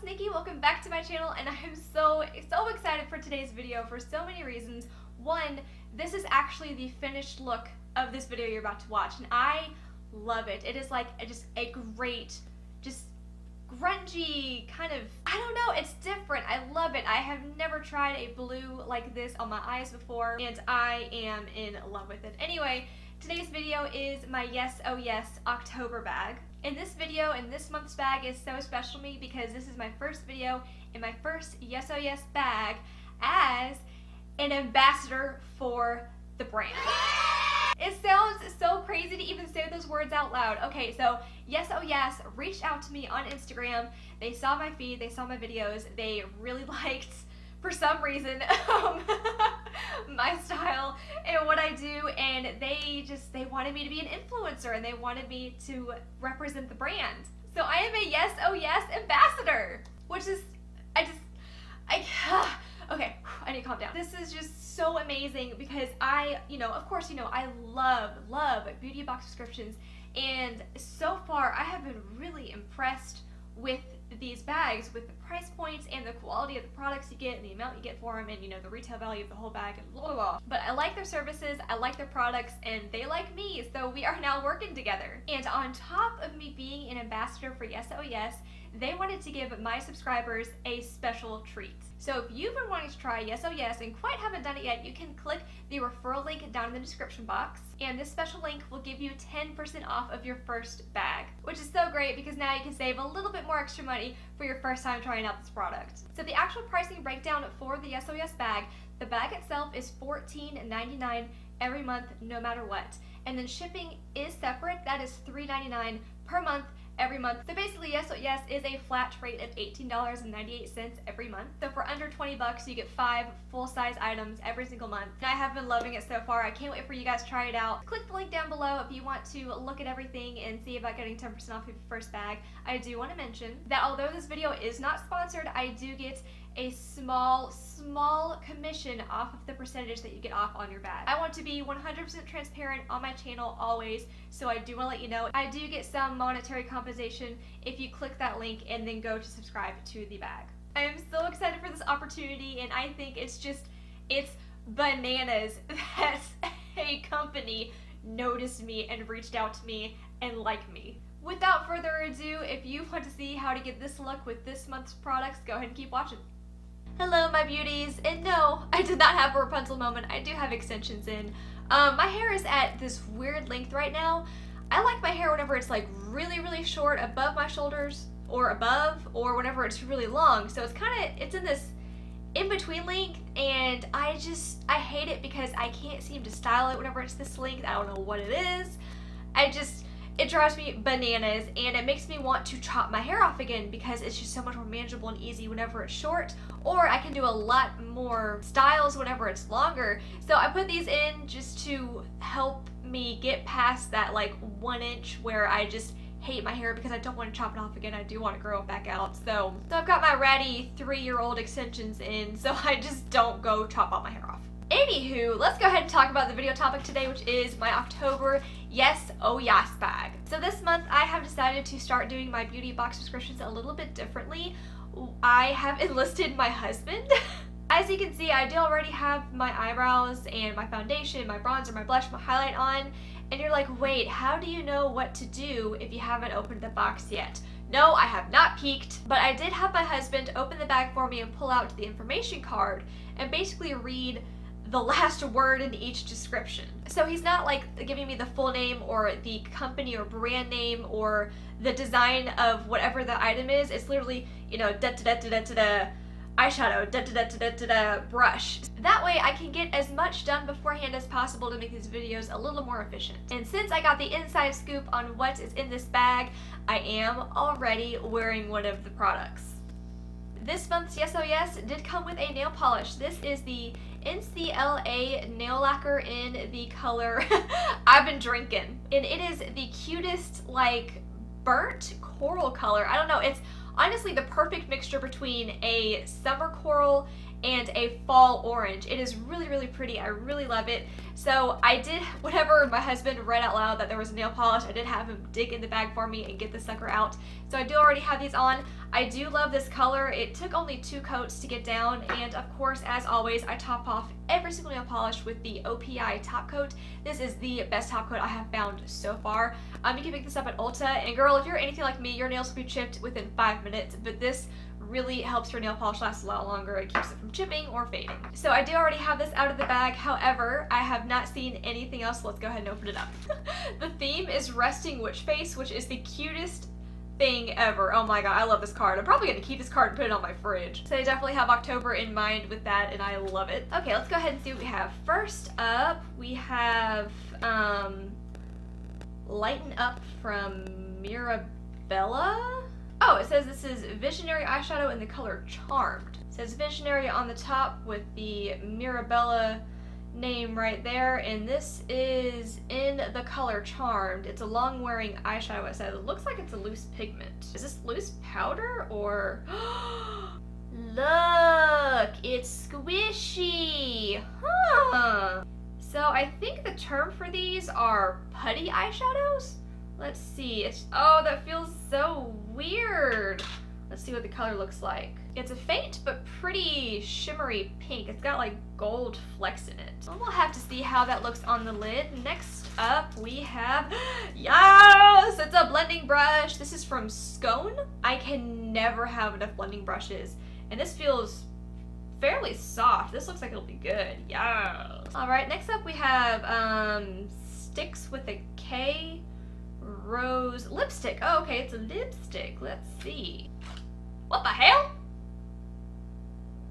Nikki, welcome back to my channel, and I am so excited for today's video for so many reasons. One, this is actually the finished look of this video you're about to watch, and I love it. It is like just a great, just grungy kind of, I don't know, it's different. I love it. I have never tried a blue like this on my eyes before, and I am in love with it. Anyway, today's video is my Yes Oh Yes October bag. In this video, and this month's bag is so special to me because this is my first video in my first Yes Oh Yes bag as an ambassador for the brand. It sounds so crazy to even say those words out loud. Okay, so Yes Oh Yes reached out to me on Instagram. They saw my feed, they saw my videos, they really liked, for some reason, my style and what I do, and they wanted me to be an influencer and they wanted me to represent the brand. So I am a Yes Oh Yes ambassador, which is, okay, I need to calm down. This is just so amazing because I love beauty box subscriptions, and so far I have been really impressed with these bags, with the price points and the quality of the products you get and the amount you get for them, and the retail value of the whole bag and blah blah blah. But I like their services, I like their products, and they like me, so we are now working together. And on top of me being an ambassador for Yes Oh Yes, they wanted to give my subscribers a special treat. So if you've been wanting to try Yes Oh Yes and quite haven't done it yet, you can click the referral link down in the description box, and this special link will give you 10% off of your first bag, which is so great because now you can save a little bit more extra money for your first time trying out this product. So the actual pricing breakdown for the Yes Oh Yes bag, the bag itself is $14.99 every month, no matter what. And then shipping is separate, that is $3.99 per month every month. So basically, Yes Oh Yes is a flat rate of $18.98 every month. So for under 20 bucks, you get 5 full-size items every single month. And I have been loving it so far. I can't wait for you guys to try it out. Click the link down below if you want to look at everything and see about getting 10% off your first bag. I do want to mention that although this video is not sponsored, I do get a small commission off of the percentage that you get off on your bag. I want to be 100% transparent on my channel always, so I do want to let you know I do get some monetary compensation if you click that link and then go to subscribe to the bag. I am so excited for this opportunity, and I think it's bananas that a company noticed me and reached out to me and liked me. Without further ado, if you want to see how to get this look with this month's products, go ahead and keep watching. Hello my beauties, and no, I did not have a Rapunzel moment. I do have extensions in. My hair is at this weird length right now. I like my hair whenever it's like really short above my shoulders or above, or whenever it's really long. So it's in this in-between length, and I hate it because I can't seem to style it whenever it's this length. I don't know what it is. It drives me bananas, and it makes me want to chop my hair off again because it's just so much more manageable and easy whenever it's short, or I can do a lot more styles whenever it's longer. So I put these in just to help me get past that like 1 inch where I just hate my hair because I don't want to chop it off again. I do want to grow it back out. So I've got my ratty 3-year-old extensions in, so I just don't go chop all my hair off. Anywho, let's go ahead and talk about the video topic today, which is my October Yes Oh Yes bag. So this month I have decided to start doing my beauty box subscriptions a little bit differently. I have enlisted my husband. As you can see, I do already have my eyebrows and my foundation, my bronzer, my blush, my highlight on, and you're like, wait, how do you know what to do if you haven't opened the box yet? No, I have not peeked, but I did have my husband open the bag for me and pull out the information card and basically read the last word in each description. So he's not like giving me the full name or the company or brand name or the design of whatever the item is. It's literally, da da da da da da eyeshadow, da da da da da da brush. That way I can get as much done beforehand as possible to make these videos a little more efficient. And since I got the inside scoop on what is in this bag, I am already wearing one of the products. This month's Yes Oh Yes did come with a nail polish. This is the NCLA nail lacquer in the color I've been drinking. And it is the cutest, like, burnt coral color. I don't know, it's honestly the perfect mixture between a summer coral and a fall orange. It is really, really pretty. I really love it. So I did, whenever my husband read out loud that there was nail polish, I did have him dig in the bag for me and get the sucker out. So I do already have these on. I do love this color. It took only 2 coats to get down, and of course, as always, I top off every single nail polish with the OPI top coat. This is the best top coat I have found so far. You can pick this up at Ulta, and girl, if you're anything like me, your nails will be chipped within 5 minutes, but this really helps your nail polish last a lot longer. It keeps it from chipping or fading. So I do already have this out of the bag. However, I have not seen anything else. Let's go ahead and open it up. The theme is Resting Witch Face, which is the cutest thing ever. Oh my god, I love this card. I'm probably going to keep this card and put it on my fridge. So I definitely have October in mind with that, and I love it. Okay, let's go ahead and see what we have. First up, we have Lighten Up from Mirabella. Oh, it says this is Visionary eyeshadow in the color Charmed. It says Visionary on the top with the Mirabella name right there, and this is in the color Charmed. It's a long-wearing eyeshadow, it says. It looks like it's a loose pigment. Is this loose powder or... Look! It's squishy! Huh! So I think the term for these are putty eyeshadows? Let's see. Oh, that feels so weird. Let's see what the color looks like. It's a faint but pretty shimmery pink. It's got like gold flecks in it. We'll have to see how that looks on the lid. Next up we have, yes, it's a blending brush. This is from Scone. I can never have enough blending brushes, and this feels fairly soft. This looks like it'll be good. Yes. All right, next up we have Sticks with a K. Rose lipstick. Oh, okay, it's a lipstick. Let's see. What the hell?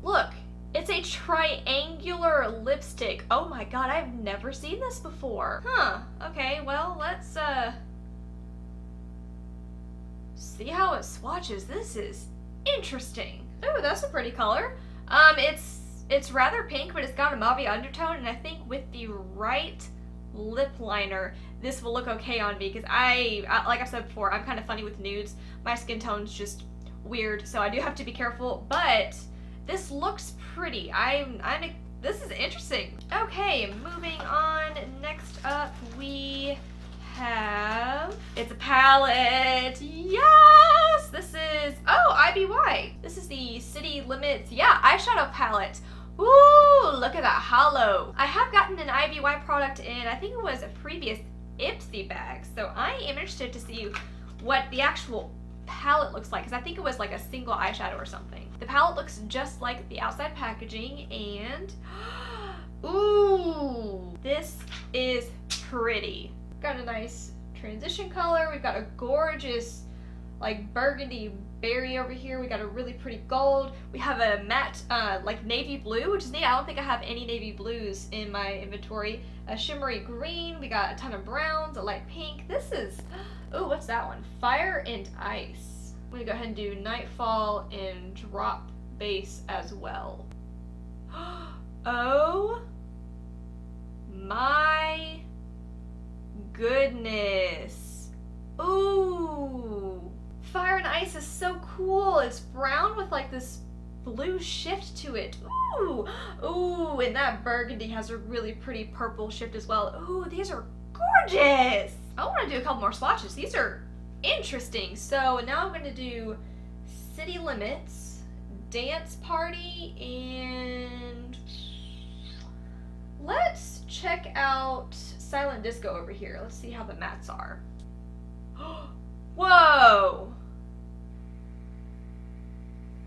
Look, it's a triangular lipstick. Oh my god, I've never seen this before. Huh, okay, well, let's see how it swatches. This is interesting. Oh, that's a pretty color. It's rather pink, but it's got a mauve undertone, and I think with the right lip liner, this will look okay on me, because I like I've said before, I'm kind of funny with nudes. My skin tone's just weird, so I do have to be careful, but this looks pretty. This is interesting. Okay, moving on. Next up we have, it's a palette. Yes! This is, oh, IBY. This is the City Limits, yeah, eyeshadow palette. Ooh, look at that hollow. I have gotten an IBY product in, I think it was a previous Ipsy bag, so I am interested to see what the actual palette looks like, because I think it was like a single eyeshadow or something. The palette looks just like the outside packaging, and ooh, this is pretty. Got a nice transition color. We've got a gorgeous like burgundy berry over here. We got a really pretty gold. We have a matte like navy blue, which is neat. I don't think I have any navy blues in my inventory. A shimmery green. We got a ton of browns, a light pink. This is, oh, what's that one? Fire and Ice. I'm gonna go ahead and do Nightfall and drop base as well. Oh my goodness. Ooh. Fire and Ice is so cool. It's brown with like this blue shift to it. Ooh. Ooh, and that burgundy has a really pretty purple shift as well. Ooh, these are gorgeous. I want to do a couple more swatches. These are interesting. So now I'm going to do City Limits, Dance Party, and let's check out Silent Disco over here. Let's see how the mattes are. Whoa!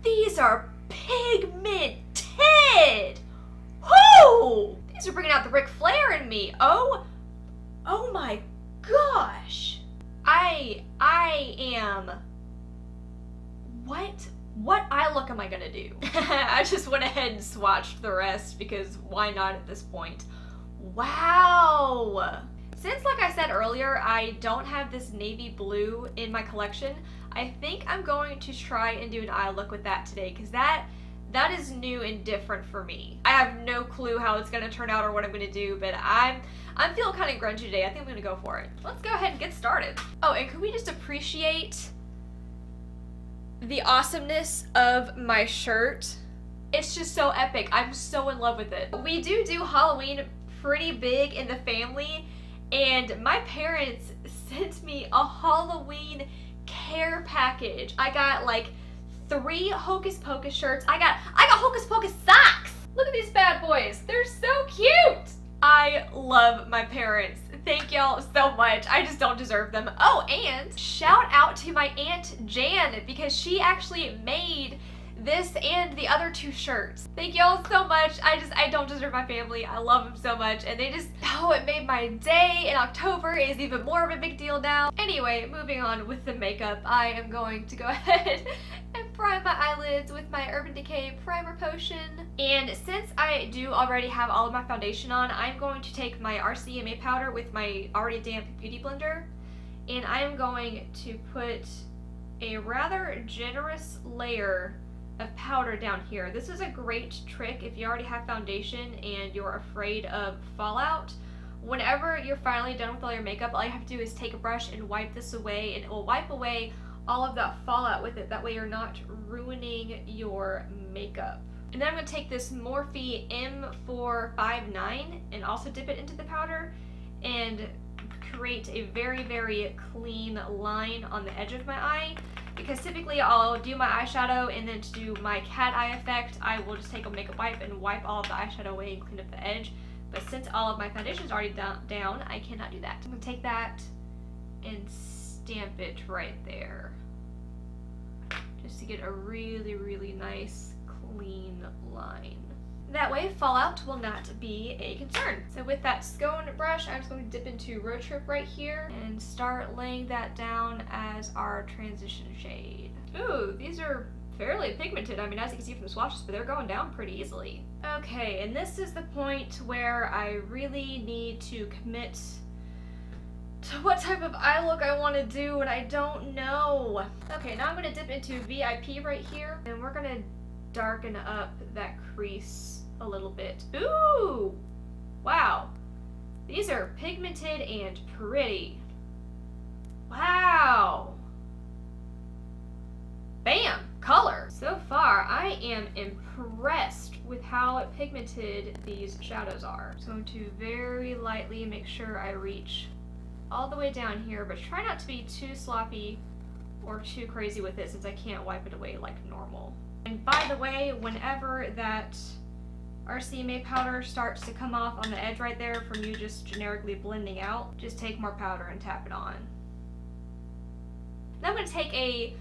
These are pigmented! Whoo! These are bringing out the Ric Flair in me. Oh my gosh! I am... What eye look am I gonna do? I just went ahead and swatched the rest because why not at this point? Wow! Since, like I said earlier, I don't have this navy blue in my collection, I think I'm going to try and do an eye look with that today, because that is new and different for me. I have no clue how it's going to turn out or what I'm going to do, but I'm feeling kind of grungy today. I think I'm going to go for it. Let's go ahead and get started. Oh, and could we just appreciate the awesomeness of my shirt? It's just so epic. I'm so in love with it. We do Halloween pretty big in the family, and my parents sent me a Halloween care package. I got like 3 Hocus Pocus shirts. I got Hocus Pocus socks. Look at these bad boys. They're so cute. I love my parents. Thank y'all so much. I just don't deserve them. Oh, and shout out to my Aunt Jan, because she actually made this and the other 2 shirts. Thank y'all so much. I don't deserve my family. I love them so much, and they just, oh, it made my day in October is even more of a big deal now. Anyway, moving on with the makeup, I am going to go ahead and prime my eyelids with my Urban Decay primer potion. And since I do already have all of my foundation on, I'm going to take my RCMA powder with my already damp beauty blender, and I am going to put a rather generous layer of powder down here. This is a great trick if you already have foundation and you're afraid of fallout. Whenever you're finally done with all your makeup, all you have to do is take a brush and wipe this away, and it will wipe away all of that fallout with it. That way you're not ruining your makeup. And then I'm going to take this Morphe M459 and also dip it into the powder and create a very, very clean line on the edge of my eye. Because typically I'll do my eyeshadow, and then to do my cat eye effect, I will just take a makeup wipe and wipe all of the eyeshadow away and clean up the edge. But since all of my foundation is already down, I cannot do that. I'm going to take that and stamp it right there, just to get a really, really nice, clean line. That way fallout will not be a concern. So with that scone brush, I'm just going to dip into Road Trip right here and start laying that down as our transition shade. Ooh, these are fairly pigmented. I mean, as you can see from the swatches, but they're going down pretty easily. Okay, and this is the point where I really need to commit to what type of eye look I want to do, and I don't know. Okay, now I'm going to dip into VIP right here, and we're going to darken up that crease a little bit. Ooh! Wow. These are pigmented and pretty. Wow! Bam! Color! So far, I am impressed with how pigmented these shadows are. So I'm going to very lightly make sure I reach all the way down here, but try not to be too sloppy or too crazy with it, since I can't wipe it away like normal. And by the way, whenever that RCMA powder starts to come off on the edge right there from you just generically blending out, just take more powder and tap it on. Now I'm going to take a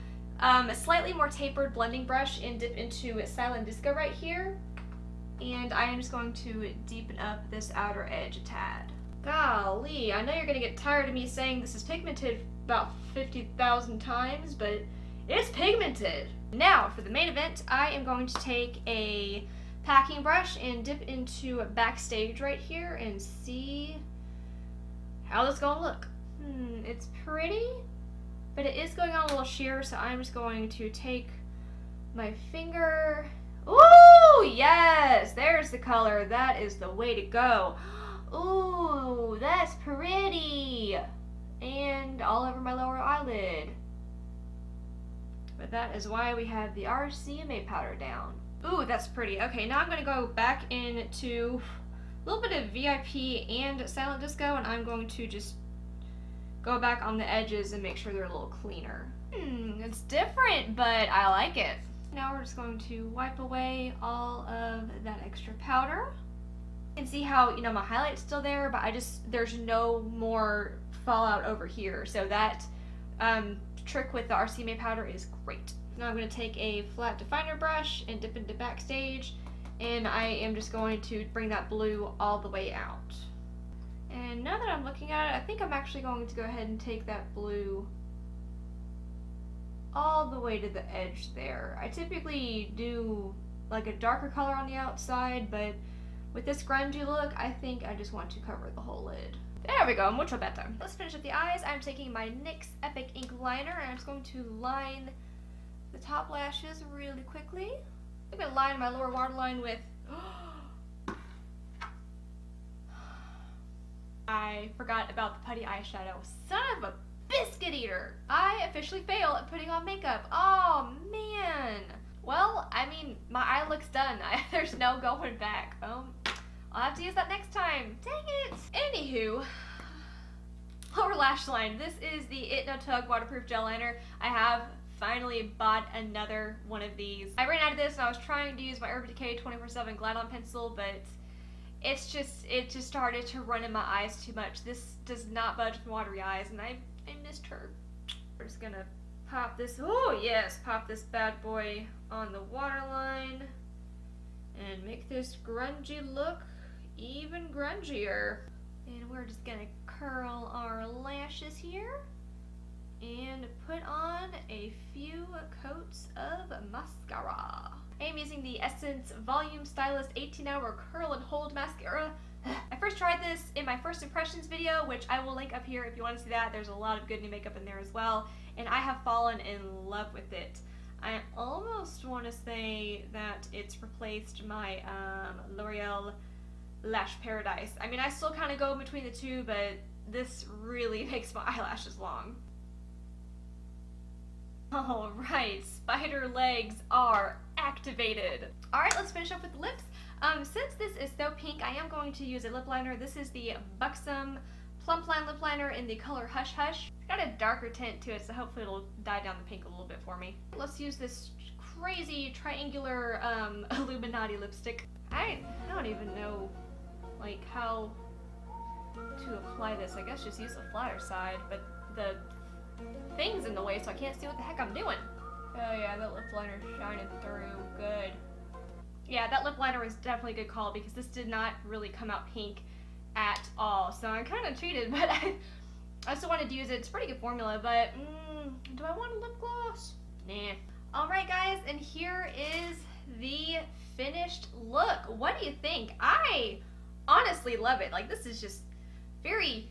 slightly more tapered blending brush and dip into Silent Disco right here, and I am just going to deepen up this outer edge a tad. Golly, I know you're going to get tired of me saying this is pigmented about 50,000 times, but it's pigmented. Now, for the main event, I am going to take a packing brush and dip into Backstage right here and see how this is going to look. It's pretty, but it is going on a little sheer, so I'm just going to take my finger. Ooh, yes! There's the color. That is the way to go. Ooh, that's pretty! And all over my lower eyelid. But that is why we have the RCMA powder down. Ooh, that's pretty. Okay, now I'm going to go back into a little bit of VIP and Silent Disco, and I'm going to just go back on the edges and make sure they're a little cleaner. It's different, but I like it. Now we're just going to wipe away all of that extra powder. You can see how, you know, my highlight's still there, but there's no more fallout over here. So that trick with the RCMA powder is great. Now I'm going to take a flat definer brush and dip into Backstage, and I am just going to bring that blue all the way out. And now that I'm looking at it, I think I'm actually going to go ahead and take that blue all the way to the edge there. I typically do like a darker color on the outside, but with this grungy look, I think I just want to cover the whole lid. There we go, mucho better. Let's finish up the eyes. I'm taking my NYX Epic Ink Liner, and I'm just going to line the top lashes really quickly. I'm going to line my lower waterline with... I forgot about the putty eyeshadow. Son of a biscuit eater! I officially fail at putting on makeup. Oh, man. Well, I mean, mean, my eye looks done. There's no going back. I'll have to use that next time. Dang it. Anywho, lower lash line. This is the It No Tug waterproof gel liner. I have finally bought another one of these. I ran out of this and I was trying to use my Urban Decay 24/7 Glide On pencil, but it just started to run in my eyes too much. This does not budge with watery eyes, and I missed her. We're just gonna pop this, oh yes, pop this bad boy on the waterline and make this grungy look even grungier. And we're just gonna curl our lashes here and put on a few coats of mascara. I am using the Essence Volume Stylist 18-Hour Curl and Hold Mascara. I first tried this in my first impressions video, which I will link up here if you want to see that. There's a lot of good new makeup in there as well, and I have fallen in love with it. I almost want to say that it's replaced my L'Oreal Lash Paradise. I mean, I still kind of go in between the two, but this really makes my eyelashes long. Alright, spider legs are activated. Alright, let's finish up with the lips. Since this is so pink, I am going to use a lip liner. This is the Buxom Plump Line Lip Liner in the color Hush Hush. It's got a darker tint to it, so hopefully it'll dye down the pink a little bit for me. Let's use this crazy triangular Illuminati lipstick. I don't even know, like, how to apply this. I guess just use the flatter side, but the thing's in the way, so I can't see what the heck I'm doing. Oh yeah, that lip liner's shining through. Good. Yeah, that lip liner was definitely a good call because this did not really come out pink at all. So I'm kind of cheated, but I still wanted to use it. It's a pretty good formula, but do I want a lip gloss? Nah. Alright guys, and here is the finished look. What do you think? I honestly love it. Like, this is just very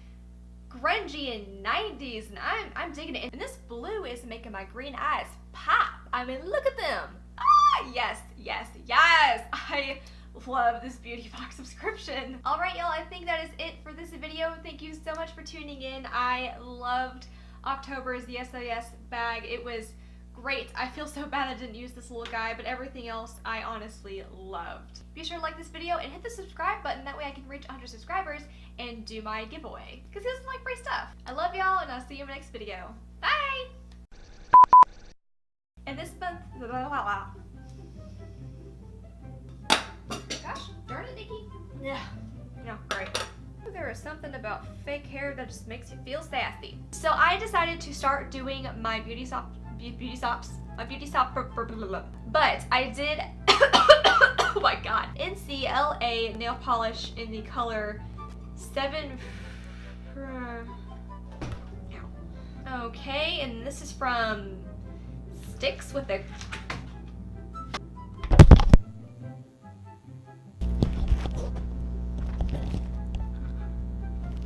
grungy and 90s, and I'm digging it. And this blue is making my green eyes pop. I mean, look at them. Ah, yes, yes, yes. I love this beauty box subscription. All right, y'all, I think that is it for this video. Thank you so much for tuning in. I loved October's the XOXO bag. It was great. I feel so bad I didn't use this little guy, but everything else I honestly loved. Be sure to like this video and hit the subscribe button. That way I can reach 100 subscribers and do my giveaway. Because who doesn't like free stuff? I love y'all, and I'll see you in my next video. Bye! And this month, gosh, darn it, Nikki. Yeah. No, great. There is something about fake hair that just makes you feel sassy. So I decided to start doing my beauty sops, but I did, oh my god, NCLA nail polish in the color 7, okay, and this is from Sticks with a,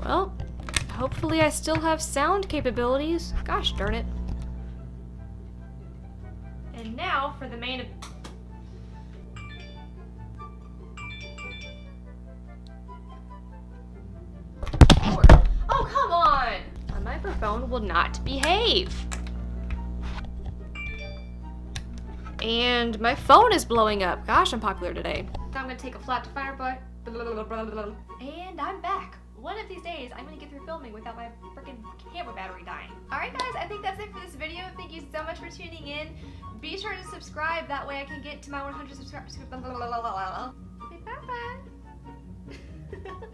well, hopefully I still have sound capabilities. Gosh darn it. And now for the main. Oh, come on! My microphone will not behave. And my phone is blowing up. Gosh, I'm popular today. Now I'm gonna take a flat definer brush. And I'm back. One of these days, I'm gonna get through filming without my freaking camera battery dying. Alright guys, I think that's it for this video. Thank you so much for tuning in. Be sure to subscribe, that way I can get to my 100 subscribers. Bye bye.